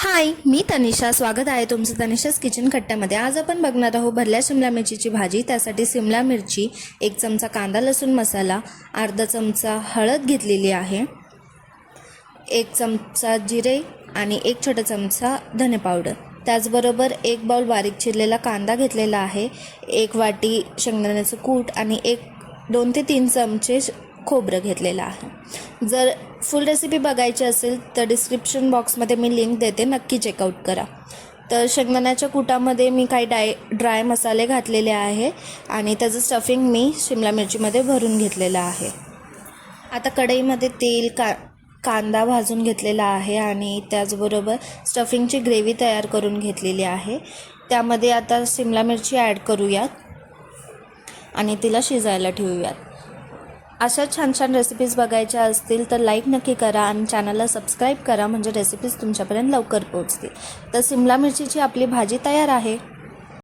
हाय, मी तनिषा. स्वागत आहे तुमचं तनिषास किचन कट्ट्यामध्ये. आज आपण बघणार आहोत भरल्या शिमला मिरचीची भाजी. त्यासाठी शिमला मिरची, 1 चमचा कांदा लसूण मसाला, अर्धा चमचा हळद घेतलेली आहे, 1 चमचा जिरे आणि 1 छोटा चमचा धने पावडर. त्याचबरोबर 1 बाउल बारीक चिरलेला कांदा घेतलेला आहे, 1 वाटी शेंगदाण्याचं कूट आणि 2 ते 3 चमचे खोबरं घेतलेलं आहे. जर फुल रेसिपी बघायची असेल तर डिस्क्रिप्शन बॉक्समध्ये मी लिंक देते, नक्की चेकआउट करा. तर शेंगदाण्याच्या कुटामध्ये मी काही ड्राय मसाले घातलेले आहे आणि त्याचं स्टफिंग मी शिमला मिरचीमध्ये भरून घेतलेलं आहे. आता कढईमध्ये तेल कांदा भाजून घेतलेला आहे आणि त्याचबरोबर स्टफिंगची ग्रेव्ही तयार करून घेतलेली आहे. त्यामध्ये आता शिमला मिरची ॲड करूयात आणि तिला शिजायला ठेवूयात. अशा छान छान रेसिपीज बघायच्या असतील तर लाईक नक्की करा आणि चॅनलला सबस्क्राईब करा, म्हणजे रेसिपीज तुमच्यापर्यंत लवकर पोहोचतील. तर शिमला मिरचीची आपली भाजी तयार आहे.